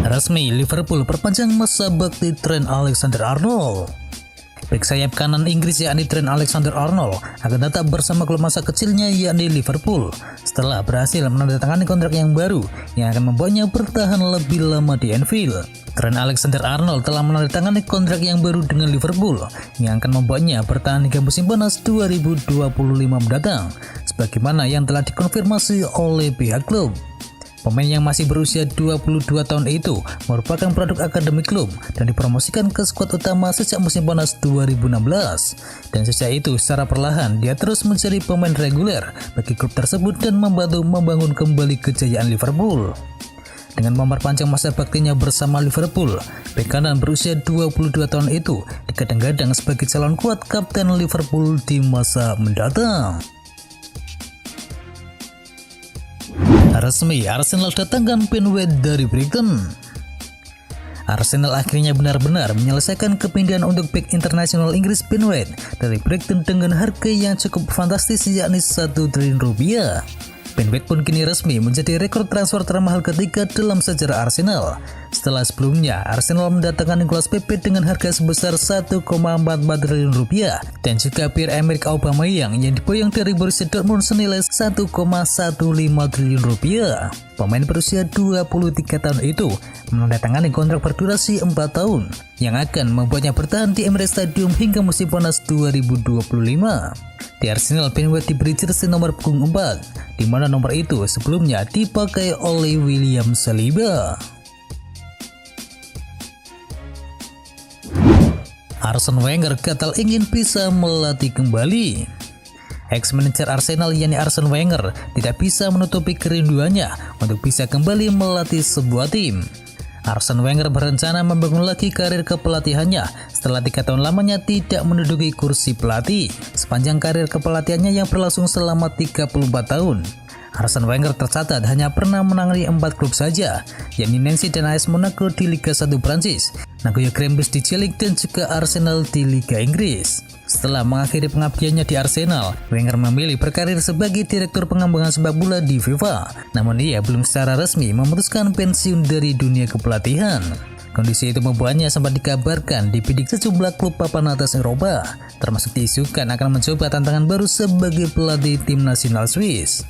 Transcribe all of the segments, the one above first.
Resmi, Liverpool perpanjang masa bakti Trent Alexander-Arnold. Bek sayap kanan Inggris yakni Trent Alexander-Arnold akan tetap bersama klub masa kecilnya yakni Liverpool setelah berhasil menandatangani kontrak yang baru yang akan membuatnya bertahan lebih lama di Anfield. Trent Alexander-Arnold telah menandatangani kontrak yang baru dengan Liverpool yang akan membuatnya bertahan hingga musim panas 2025 mendatang, sebagaimana yang telah dikonfirmasi oleh pihak klub. Pemain yang masih berusia 22 tahun itu merupakan produk akademi klub dan dipromosikan ke skuad utama sejak musim panas 2016. Dan sejak itu secara perlahan dia terus menjadi pemain reguler bagi klub tersebut dan membantu membangun kembali kejayaan Liverpool. Dengan memperpanjang masa baktinya bersama Liverpool, bek kanan berusia 22 tahun itu digadang-gadang sebagai calon kuat kapten Liverpool di masa mendatang. Resmi, Arsenal datangkan Ben White dari Brighton. Arsenal akhirnya benar-benar menyelesaikan kepindahan untuk bek internasional Inggris Ben White dari Brighton dengan harga yang cukup fantastis yakni 1 triliun rupiah. Ben White pun kini resmi menjadi rekor transfer termahal ketiga dalam sejarah Arsenal. Setelah sebelumnya, Arsenal mendatangkan Nicolas Pepe dengan harga sebesar 1,44 triliun rupiah dan juga Pierre-Emerick Aubameyang yang diboyong dari Borussia Dortmund senilai 1,15 triliun rupiah. Pemain berusia 23 tahun itu menandatangani kontrak berdurasi 4 tahun yang akan membuatnya bertahan di Emirates Stadium hingga musim panas 2025. Di Arsenal, Ben White diberi jersey nomor punggung 4, di mana nomor itu sebelumnya dipakai oleh William Saliba. Arsene Wenger gatal ingin bisa melatih kembali. Ex-manajer Arsenal yakni Arsene Wenger tidak bisa menutupi kerinduannya untuk bisa kembali melatih sebuah tim. Arsene Wenger berencana membangun lagi karir kepelatihannya setelah 3 tahun lamanya tidak menduduki kursi pelatih. Sepanjang karir kepelatihannya yang berlangsung selama 34 tahun, Arsene Wenger tercatat hanya pernah menangani 4 klub saja, yakni Nancy dan AS Monaco di Liga 1 Prancis, Nagoya Grampus di J-League dan juga Arsenal di Liga Inggris. Setelah mengakhiri pengabdiannya di Arsenal, Wenger memilih berkarir sebagai direktur pengembangan sepak bola di FIFA. Namun ia belum secara resmi memutuskan pensiun dari dunia kepelatihan. Kondisi itu membuatnya sempat dikabarkan dibidik sejumlah klub papan atas Eropa, termasuk diisukan akan mencoba tantangan baru sebagai pelatih tim nasional Swiss.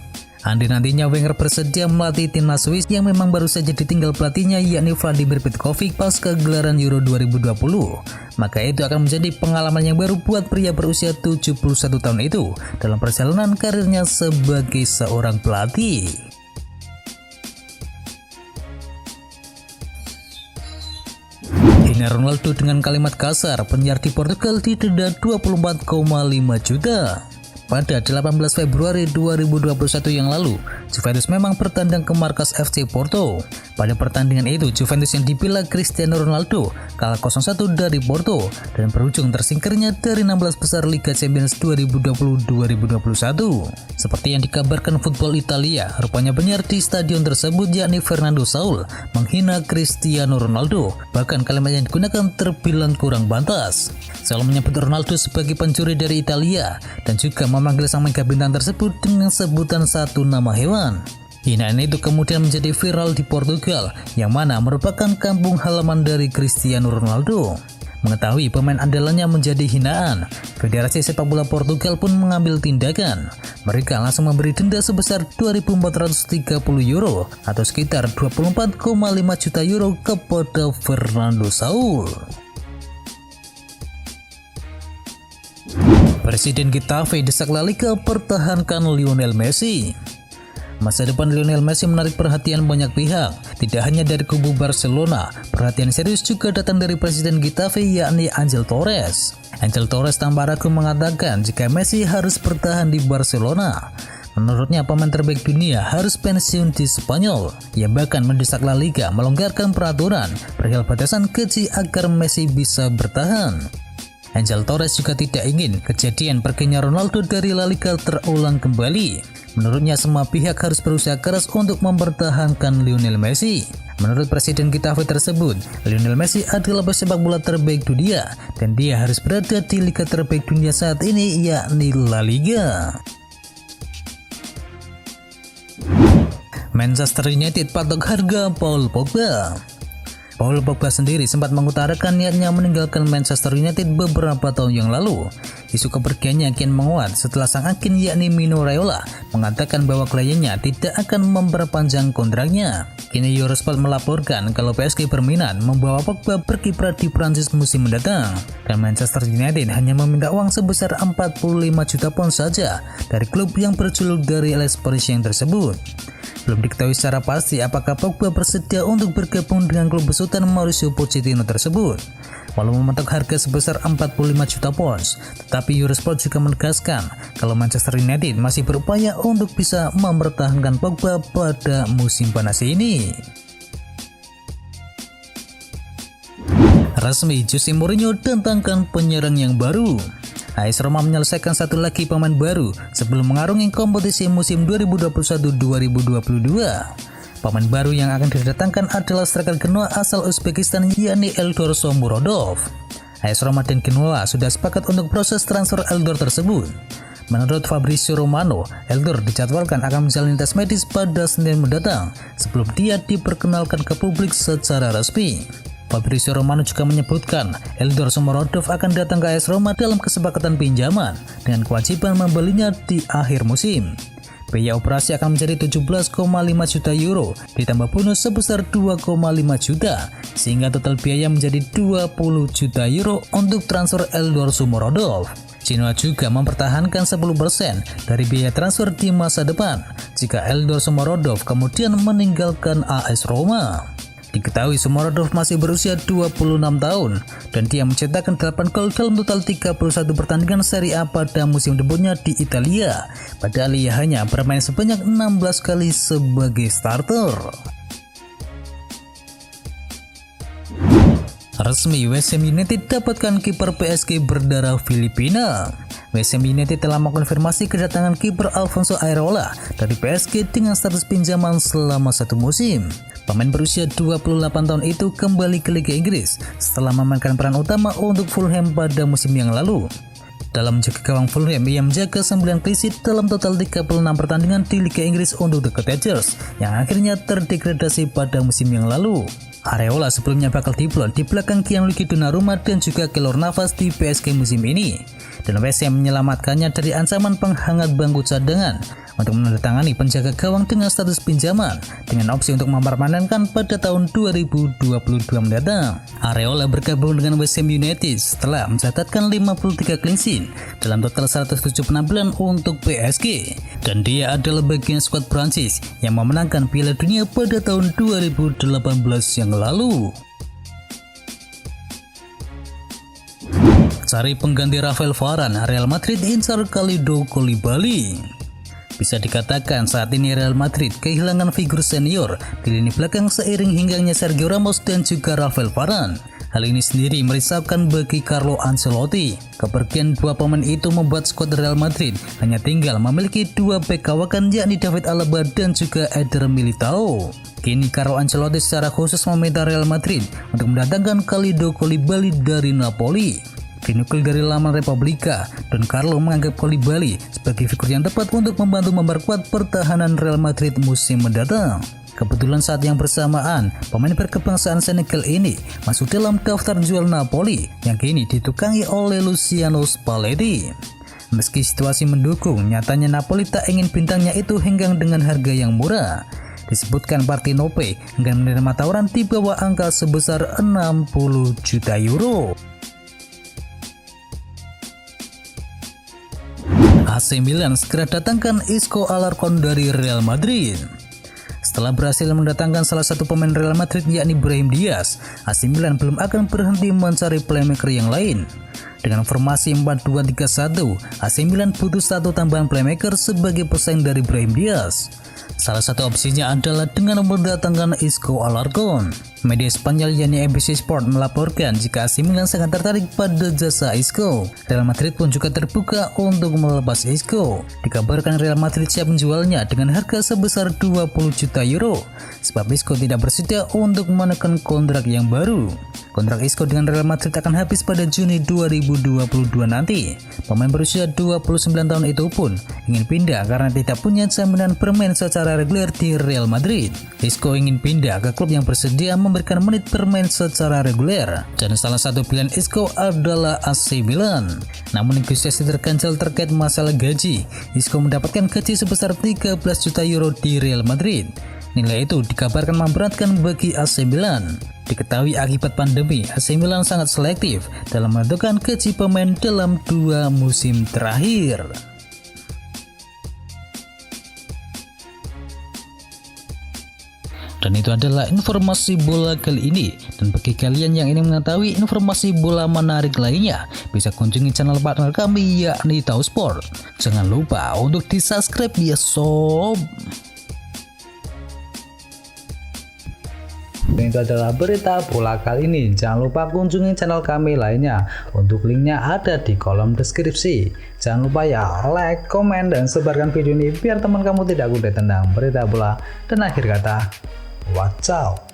Andai nantinya Wenger bersedia melatih timnas Swiss yang memang baru saja ditinggal pelatihnya yakni Vladimir Petkovic pasca gelaran Euro 2020, maka itu akan menjadi pengalaman yang baru buat pria berusia 71 tahun itu dalam perjalanan karirnya sebagai seorang pelatih. Hina Ronaldo dengan kalimat kasar, penyiar di Portugal didenda 24,5 juta. Pada 18 Februari 2021 yang lalu, Juventus memang bertandang ke markas FC Porto. Pada pertandingan itu, Juventus yang dibela Cristiano Ronaldo kalah 0-1 dari Porto dan berujung tersingkirnya dari 16 besar Liga Champions 2020-2021. Seperti yang dikabarkan Football Italia, rupanya penyiar di stadion tersebut yakni Fernando Saul menghina Cristiano Ronaldo. Bahkan kalimat yang digunakan terbilang kurang pantas. Saul menyebut Ronaldo sebagai pencuri dari Italia dan juga memanggil sang mega bintang tersebut dengan sebutan satu nama hewan. Hinaan itu kemudian menjadi viral di Portugal, yang mana merupakan kampung halaman dari Cristiano Ronaldo. Mengetahui pemain andalannya menjadi hinaan, Federasi Sepak Bola Portugal pun mengambil tindakan. Mereka langsung memberi denda sebesar 2.430 euro atau sekitar 24,5 juta euro kepada Fernando Saul. Presiden Getafe desak La Liga pertahankan Lionel Messi. Masa depan Lionel Messi menarik perhatian banyak pihak, tidak hanya dari kubu Barcelona. Perhatian serius juga datang dari Presiden Getafe yakni Angel Torres. Angel Torres tanpa ragu mengatakan jika Messi harus bertahan di Barcelona. Menurutnya pemain terbaik dunia harus pensiun di Spanyol. Ia bahkan mendesak La Liga melonggarkan peraturan perihal batasan gaji agar Messi bisa bertahan. Angel Torres juga tidak ingin kejadian perginya Ronaldo dari La Liga terulang kembali. Menurutnya semua pihak harus berusaha keras untuk mempertahankan Lionel Messi. Menurut Presiden Getafe tersebut, Lionel Messi adalah pesepak bola terbaik dunia dan dia harus berada di liga terbaik dunia saat ini yakni La Liga. Manchester United patok harga Paul Pogba. Paul Pogba sendiri sempat mengutarakan niatnya meninggalkan Manchester United beberapa tahun yang lalu. Isu kepergiannya kian menguat setelah sang agen yakni Mino Raiola mengatakan bahwa kliennya tidak akan memperpanjang kontraknya. Kini Eurosport melaporkan kalau PSG berminat membawa Pogba berkiprah di Prancis musim mendatang, dan Manchester United hanya meminta uang sebesar 45 juta pound saja dari klub yang berjuluk dari Les Parisiens tersebut. Belum diketahui secara pasti apakah Pogba bersedia untuk bergabung dengan klub besutan Mauricio Pochettino tersebut. Walau mematok harga sebesar 45 juta pounds, tetapi Eurosport juga menegaskan kalau Manchester United masih berupaya untuk bisa mempertahankan Pogba pada musim panas ini. Resmi, Jose Mourinho datangkan penyerang yang baru. AS Roma menyelesaikan satu lagi pemain baru sebelum mengarungi kompetisi musim 2021-2022. Pemain baru yang akan didatangkan adalah striker Genoa asal Uzbekistan yakni Eldor Shomurodov. AS Roma dan Genoa sudah sepakat untuk proses transfer Eldor tersebut. Menurut Fabrizio Romano, Eldor dijadwalkan akan menjalani tes medis pada Senin mendatang sebelum dia diperkenalkan ke publik secara resmi. Fabrizio Romano juga menyebutkan Eldor Shomurodov akan datang ke AS Roma dalam kesepakatan pinjaman dengan kewajiban membelinya di akhir musim. Biaya operasi akan menjadi 17,5 juta euro ditambah bonus sebesar 2,5 juta sehingga total biaya menjadi 20 juta euro untuk transfer Eldor Shomurodov. Genoa juga mempertahankan 10% dari biaya transfer di masa depan jika Eldor Shomurodov kemudian meninggalkan AS Roma. Diketahui Shomurodov masih berusia 26 tahun dan dia mencetakkan 8 gol dalam total 31 pertandingan Serie A pada musim debutnya di Italia, padahal ia hanya bermain sebanyak 16 kali sebagai starter. Resmi, West Ham United dapatkan kiper PSG berdarah Filipina. West Ham United telah mengkonfirmasi kedatangan kiper Alfonso Areola dari PSG dengan status pinjaman selama satu musim. Pemain berusia 28 tahun itu kembali ke Liga Inggris setelah memainkan peran utama untuk Fulham pada musim yang lalu. Dalam menjaga gawang Fulham, ia menjaga 9 clean sheet dalam total 36 pertandingan di Liga Inggris untuk The Cottagers yang akhirnya terdegradasi pada musim yang lalu. Areola sebelumnya bakal diplot di belakang Gianluigi Donnarumma dan juga Keylor Navas di PSG musim ini, dan West Ham menyelamatkannya dari ancaman penghangat bangku cadangan untuk menandatangani penjaga gawang dengan status pinjaman dengan opsi untuk mempermanenkan pada tahun 2022 mendatang. Areola bergabung dengan West Ham United setelah mencatatkan 53 clean sheet dalam total 107 penampilan untuk PSG, dan dia adalah bagian skuad Prancis yang memenangkan Piala Dunia pada tahun 2018 yang lalu. Cari pengganti Rafael Varane, Real Madrid incar Kalidou Koulibaly. Bisa dikatakan saat ini Real Madrid kehilangan figur senior di lini belakang seiring hingganya Sergio Ramos dan juga Rafael Varane. Hal ini sendiri merisaukan bagi Carlo Ancelotti. Kepergian dua pemain itu membuat skuad Real Madrid hanya tinggal memiliki dua bek kawakan yakni David Alaba dan juga Eder Militao. Kini Carlo Ancelotti secara khusus meminta Real Madrid untuk mendatangkan Kalidou Koulibaly dari Napoli. Dinukil dari laman Republika, Don Carlo menganggap Koulibaly sebagai figur yang tepat untuk membantu memperkuat pertahanan Real Madrid musim mendatang. Kebetulan saat yang bersamaan, pemain berkebangsaan Senegal ini masuk dalam daftar jual Napoli yang kini ditukangi oleh Luciano Spalletti. Meski situasi mendukung, nyatanya Napoli tak ingin bintangnya itu henggang dengan harga yang murah. Disebutkan Partenope enggan menerima tawaran di bawah angka sebesar 60 juta euro. AC Milan segera datangkan Isco Alarcon dari Real Madrid. Setelah berhasil mendatangkan salah satu pemain Real Madrid yakni Brahim Diaz, AC Milan belum akan berhenti mencari playmaker yang lain. Dengan formasi 4-2-3-1, AC Milan butuh satu tambahan playmaker sebagai pesaing dari Brahim Diaz. Salah satu opsinya adalah dengan mendatangkan Isco Alarcon. Media Spanyol yakni ABC Sport melaporkan jika AC Milan sangat tertarik pada jasa Isco. Real Madrid pun juga terbuka untuk melepas Isco. Dikabarkan Real Madrid siap menjualnya dengan harga sebesar 20 juta euro sebab Isco tidak bersedia untuk menekan kontrak yang baru. Kontrak Isco dengan Real Madrid akan habis pada Juni 2022 nanti. Pemain berusia 29 tahun itu pun ingin pindah karena tidak punya jaminan bermain secara reguler di Real Madrid. Isco ingin pindah ke klub yang bersedia memberikan menit bermain secara reguler, dan salah satu pilihan Isco adalah AC Milan. Namun negosiasi terganjal terkait masalah gaji. Isco mendapatkan gaji sebesar 13 juta euro di Real Madrid. Nilai itu dikabarkan memberatkan bagi AC Milan. Diketahui akibat pandemi, AC Milan sangat selektif dalam menentukan gaji pemain dalam 2 musim terakhir. Dan itu adalah informasi bola kali ini. Dan bagi kalian yang ingin mengetahui informasi bola menarik lainnya, bisa kunjungi channel partner kami yakni Tahu Sport. Jangan lupa untuk di-subscribe ya sob. Dan itu adalah berita bola kali ini. Jangan lupa kunjungi channel kami lainnya. Untuk linknya ada di kolom deskripsi. Jangan lupa ya like, komen, dan sebarkan video ini biar teman kamu tidak kudet tentang berita bola. Dan akhir kata, watch out.